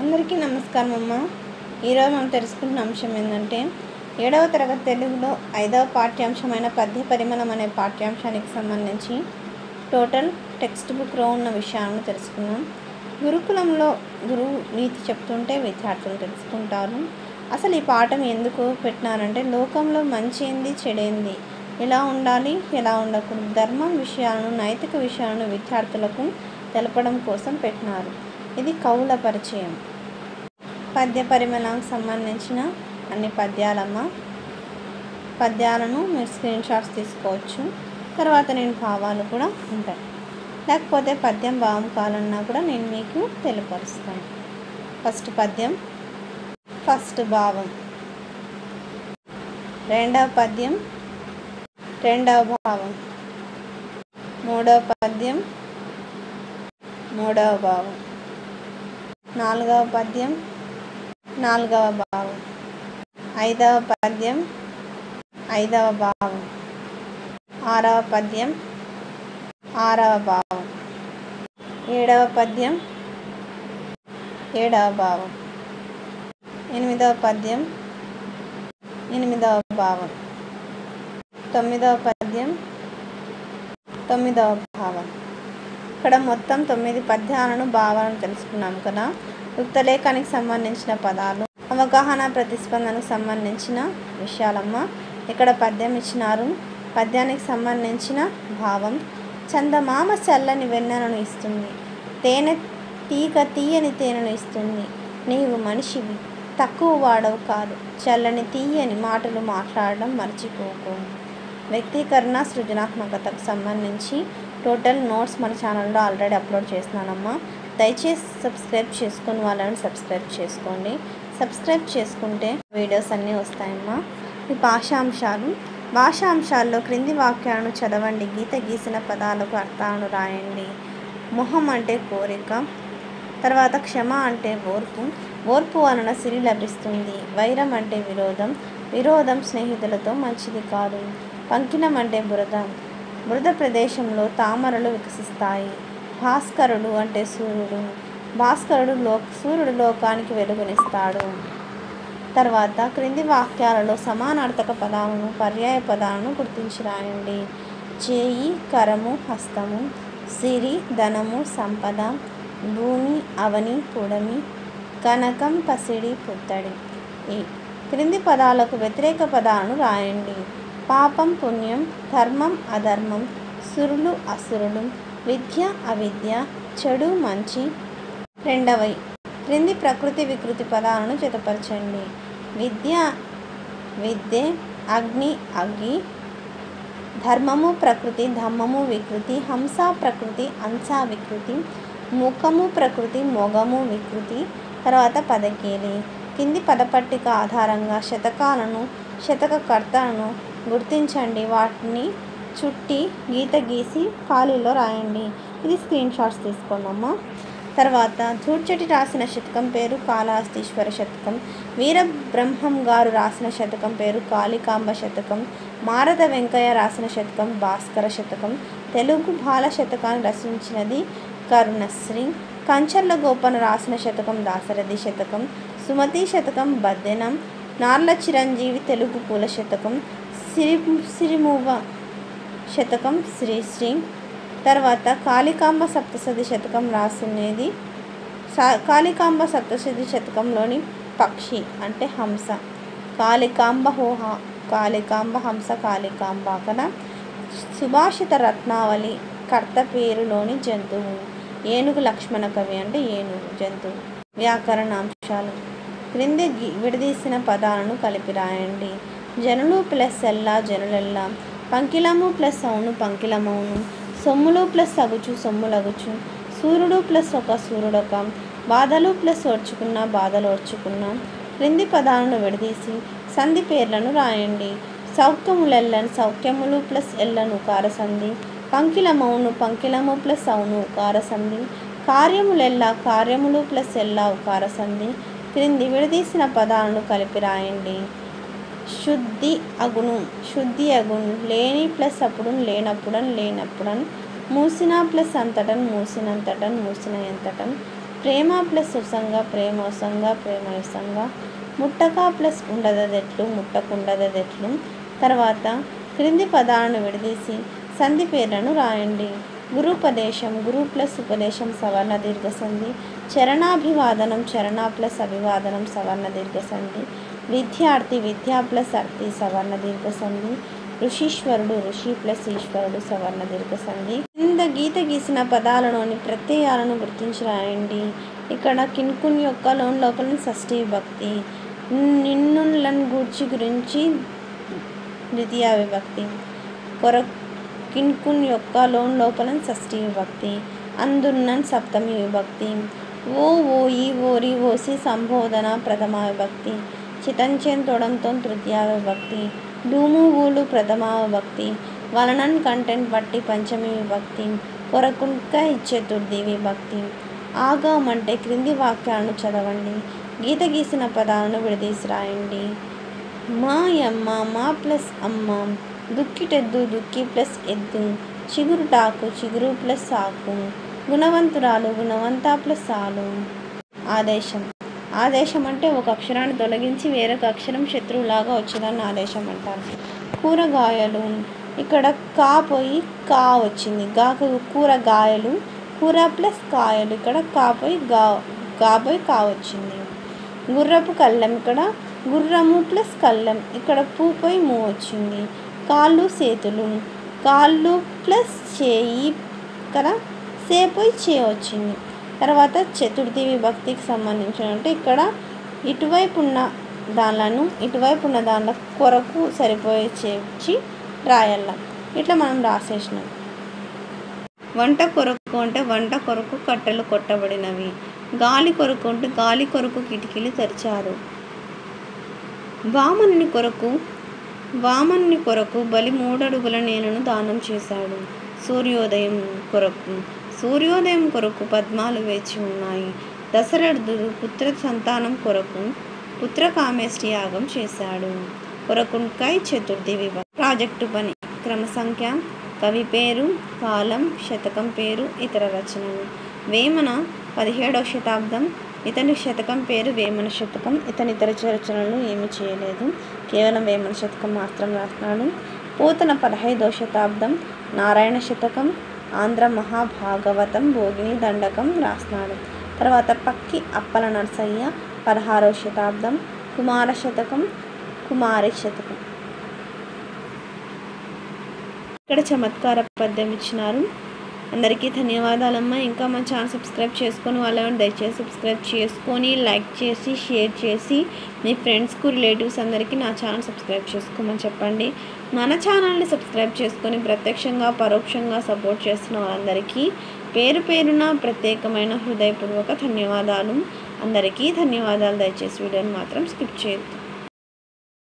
అందరికీ నమస్కారం అమ్మ. ఈరోజు మనం తెలుసుకున్న అంశం ఏంటంటే 7వ తరగతి తెలుగులో 5వ పాఠ్యాంశమైన పద్య పరిమళం అనే పాఠ్యాంశానికి సంబంధించి టోటల్ టెక్స్ట్ బుక్లో ఉన్న విషయాలను తెలుసుకున్నాం. గురుకులంలో గురువు నీతి చెప్తుంటే విద్యార్థులు తెలుసుకుంటారు. అసలు ఈ పాఠం ఎందుకు పెట్టినారంటే లోకంలో మంచి ఏంది చెడేంది, ఎలా ఉండాలి ఎలా ఉండకూడదు, ధర్మం విషయాలను నైతిక విషయాలను విద్యార్థులకు తెలపడం కోసం పెట్టినారు. ఇది కవుల పరిచయం. పద్య పరిమళానికి సంబంధించిన అన్ని పద్యాలమ్మ. పద్యాలను మీరు స్క్రీన్ షాట్స్ తీసుకోవచ్చు. తర్వాత నేను భావాలు కూడా ఉంటాయి. లేకపోతే పద్యం భావం కావాలన్నా కూడా నేను మీకు తెలియపరుస్తాను. ఫస్ట్ పద్యం, ఫస్ట్ భావం. రెండవ పద్యం, రెండవ భావం. మూడవ పద్యం, మూడవ భావం. నాలుగవ పద్యం, నాలుగవ భావం. ఐదవ పద్యం, ఐదవ భావం. ఆరవ పద్యం, ఆరవ భావం. ఏడవ పద్యం, ఏడవ భావం. ఎనిమిదవ పద్యం, ఎనిమిదవ భావం. తొమ్మిదవ పద్యం, తొమ్మిదవ భావం. ఇక్కడ మొత్తం 9 పద్యాలను భావాలను తెలుసుకున్నాం కదా. యుక్తలేఖానికి సంబంధించిన పదాలు, అవగాహన ప్రతిస్పందనకు సంబంధించిన విషయాలమ్మ. ఇక్కడ పద్యం ఇచ్చినారు. పద్యానికి సంబంధించిన భావం, చందమామ చల్లని వెన్నెలను ఇస్తుంది, తేనె తీగ తీయని తేనెను ఇస్తుంది, నీవు మనిషివి తక్కువ వాడవు కాదు, చల్లని తీయని మాటలు మాట్లాడడం మర్చిపోకు. వ్యక్తీకరణ సృజనాత్మకతకు సంబంధించి టోటల్ నోట్స్ మన ఛానల్లో ఆల్రెడీ అప్లోడ్ చేస్తున్నానమ్మా. దయచేసి సబ్స్క్రైబ్ చేసుకుని వాళ్ళని సబ్స్క్రైబ్ చేసుకోండి. సబ్స్క్రైబ్ చేసుకుంటే వీడియోస్ అన్నీ వస్తాయమ్మా. ఈ భాషాంశాలు, భాషాంశాల్లో క్రింది వాక్యాలను చదవండి, గీత గీసిన పదాలకు అర్థాలను రాయండి. మొహం అంటే కోరిక, తర్వాత క్షమ అంటే ఓర్పు, ఓర్పు వలన సిరి లభిస్తుంది. వైరం అంటే విరోధం, విరోధం స్నేహితులతో మంచిది కాదు. పంకిలం అంటే బురద, బురద ప్రదేశంలో తామరలు వికసిస్తాయి. భాస్కరుడు అంటే సూర్యుడు, భాస్కరుడు సూర్యుడు లోకానికి వెలుగునిస్తాడు. తర్వాత క్రింది వాక్యాలలో సమానార్థక పదాలను పర్యాయ పదాలను గుర్తించి రాయండి. చేయి, కరము, హస్తము, సిరి, ధనము, సంపద, భూమి, అవని, పుడమి, కనకం, పసిడి, పుత్తడి. ఈ క్రింది పదాలకు వ్యతిరేక పదాలను రాయండి. పాపం, పుణ్యం, ధర్మం, అధర్మం, సురులు, అసురులు, విద్య, అవిద్య, చెడు, మంచి. రెండవై క్రింది ప్రకృతి వికృతి పదాలను జతపరచండి. విద్య, విద్య, అగ్ని, అగ్గి, ధర్మము ప్రకృతి, ధమ్మము వికృతి, హంస ప్రకృతి, అంశ వికృతి, ముఖము ప్రకృతి, మొగము వికృతి. తర్వాత పదకేలి. కింది పదపట్టిక ఆధారంగా శతకాలను, శతక కర్తలను గుర్తించండి. వాటిని చుట్టి గీత గీసి ఖాళీలో రాయండి. ఇది స్క్రీన్ షాట్స్ తీసుకోండమ్మా. తర్వాత ధూర్చటి రాసిన శతకం పేరు కాళహస్తీశ్వర శతకం, వీరబ్రహ్మం గారు రాసిన శతకం పేరు కాళికాంబ శతకం, మారద వెంకయ్య రాసిన శతకం భాస్కర శతకం, తెలుగు బాల శతకాన్ని రచించినది కరుణశ్రీ, కంచర్ల గోపన రాసిన శతకం దాశరథి శతకం, సుమతి శతకం బద్దెనం, నార్ల చిరంజీవి తెలుగు పూల శతకం, సిరిమూవ శతకం శ్రీశ్రీ. తర్వాత కాళికాంబ సప్తశతి శతకం రాసినది. కాళికాంబ సప్తశతి శతకంలోని పక్షి అంటే హంస, కాళికాంబ హోహ, కాళికాంబ హంస, కాళికాంబ కదా. సుభాషిత రత్నావళి కర్త పేరులోని జంతువు, ఏనుగు లక్ష్మణ కవి అంటే ఏనుగు జంతువు. వ్యాకరణాంశాలు, క్రింది విడదీసిన పదాలను కలిపి రాయండి. జనులు ప్లస్ ఎల్లా, జనులెల్లా, పంకిలము ప్లస్ అవును, పంకిలమవును, సొమ్ములు ప్లస్ అగుచు, సొమ్ములగుచు, సూర్యుడు ప్లస్ ఒక, సూర్యుడొక, బాధలు ప్లస్ ఓర్చుకున్న, బాధలు ఓర్చుకున్న. క్రింది పదాలను విడదీసి సంధి పేర్లను రాయండి. సౌఖ్యములెల్లను, సౌఖ్యములు ప్లస్ ఎల్లను కారసంధి, పంకిలమవును, పంకిలము ప్లస్ అవును కారసంధి, కార్యములెల్లా, కార్యములు ప్లస్ ఎల్లా కారసంధి. క్రింది విడదీసిన పదాలను కలిపి రాయండి. శుద్ధి అగును, శుద్ధి అగును, లేని ప్లస్ అప్పుడున్, లేనప్పుడన్, లేనప్పుడన్, మూసిన ప్లస్ అంతటన్, మూసినంతటన్, మూసిన ఎంతటన్, ప్రేమ ప్లస్ ఉసంగా ప్రేమోసంగా ప్రేమయుసంగా, ముట్టక ప్లస్ ఉండదదెట్లు ముట్టకుండదదెట్లు. తర్వాత క్రింది పదాలను విడదీసి సంధి పేర్లను రాయండి. గురుపదేశం గురు ప్లస్ ఉపదేశం సవర్ణ దీర్ఘ సంధి. చరణాభివాదనం చరణ ప్లస్ అభివాదనం సవర్ణ దీర్ఘ సంధి. విద్యార్థి విద్యా ప్లస్ అర్థి సవర్ణ దీర్ఘ సంధి. ఋషీశ్వరుడు ఋషి ప్లస్ ఈశ్వరుడు సవర్ణ దీర్ఘ సంధి. కింద గీత గీసిన పదాలలోని ప్రత్యయాలను గుర్తించి రాయండి. ఇక్కడ కిన్కున్ యొక్క లోన్ లోపల షష్ఠీ విభక్తి, నిన్నులను గూర్చి గురించి ద్వితీయ విభక్తి, కిన్కున్ యొక్క లోన్ లోపల షష్ఠీ విభక్తి, అందున్నన్ సప్తమి విభక్తి, ఓ ఓయి ఓరి ఓసి సంబోధన ప్రథమ విభక్తి, చితంచెన్ తొడంతో తృతీయ విభక్తి, డూము ఊలు ప్రథమ విభక్తి, వలనన్ కంటెంట్ బట్టి పంచమి విభక్తి, కొరకుంక చతుర్థి విభక్తి. ఆగం అంటే క్రింది వాక్యాలను చదవండి. గీత గీసిన పదాలను విడదీసి రాయండి. మా యమ్మ మా ప్లస్ అమ్మ, దుక్కిటెద్దు దుక్కి ప్లస్ ఎద్దు, చిగురుటాకు చిగురు ప్లస్ ఆకు, గుణవంతురాలు గుణవంత ప్లస్ ఆలు. ఆదేశం ఆదేశం అంటే ఒక అక్షరాన్ని తొలగించి వేరొక అక్షరం శత్రువులాగా వచ్చేదాన్ని ఆదేశం అంటారు. కూరగాయలు ఇక్కడ కా పోయి కా వచ్చింది, గాకు కూరగాయలు, కూర ప్లస్ కాయలు, ఇక్కడ కా పోయి గా పోయి కా వచ్చింది. గుర్రపు కళ్ళెం ఇక్కడ గుర్రము ప్లస్ కళ్ళెం, ఇక్కడ పూ పోయి మూ వచ్చింది. కాళ్ళు చేతులు, కాళ్ళు ప్లస్ చేయి, ఇక్కడ సే పోయి చే వచ్చింది. తర్వాత చతుర్థి విభక్తికి సంబంధించినట్టు ఇక్కడ ఇటువైపు ఉన్న దానిలో కొరకు సరిపోయే చేర్చి రాయాల. ఇట్లా మనం రాసేసినాం. వంట కొరకు అంటే వంట కొరకు కట్టెలు కొట్టబడినవి. గాలి కొరకు అంటే గాలి కొరకు కిటికీలు తెరిచారు. వామనుని కొరకు బలి 3 అడుగుల నేలను దానం చేశాడు. సూర్యోదయం కొరకు పద్మాలు వేచి ఉన్నాయి. దశరథుడు పుత్ర సంతానం కొరకు పుత్రకామేష్టి యాగం చేశాడు. కొరకుంకై చతుర్థి విభక్తి. ప్రాజెక్టు పని, క్రమ సంఖ్య, కవి పేరు, కాలం, శతకం పేరు, ఇతర రచనలు. వేమన 17వ శతాబ్దం. ఇతని శతకం పేరు వేమన శతకం. ఇతని ఇతర రచనలు ఏమీ చేయలేదు, కేవలం వేమన శతకం మాత్రం రాసినాడు. పోతన 15వ శతాబ్దం. నారాయణ శతకం, ఆంధ్ర మహాభాగవతం, భోగిని దండకం రాసినాడు. తర్వాత పక్కి అప్పల నరసయ్య 16వ శతాబ్దం. కుమార శతకం, కుమారి శతకం. ఇక్కడ చమత్కార పద్యం ఇచ్చినారు. అందరికీ ధన్యవాదాలమ్మా. ఇంకా మా ఛానల్ సబ్స్క్రైబ్ చేసుకొని వాళ్ళని దయచేసి సబ్స్క్రైబ్ చేసుకొని లైక్ చేసి షేర్ చేసి మీ ఫ్రెండ్స్కు రిలేటివ్స్ అందరికీ నా ఛానల్ సబ్స్క్రైబ్ చేసుకోమని చెప్పండి. మన ఛానల్ని సబ్స్క్రైబ్ చేసుకొని ప్రత్యక్షంగా పరోక్షంగా సపోర్ట్ చేస్తున్న వాళ్ళందరికీ పేరు పేరున ప్రత్యేకమైన హృదయపూర్వక ధన్యవాదాలు. అందరికీ ధన్యవాదాలు. దయచేసి వీడియోని మాత్రం స్కిప్ చేయొద్దు.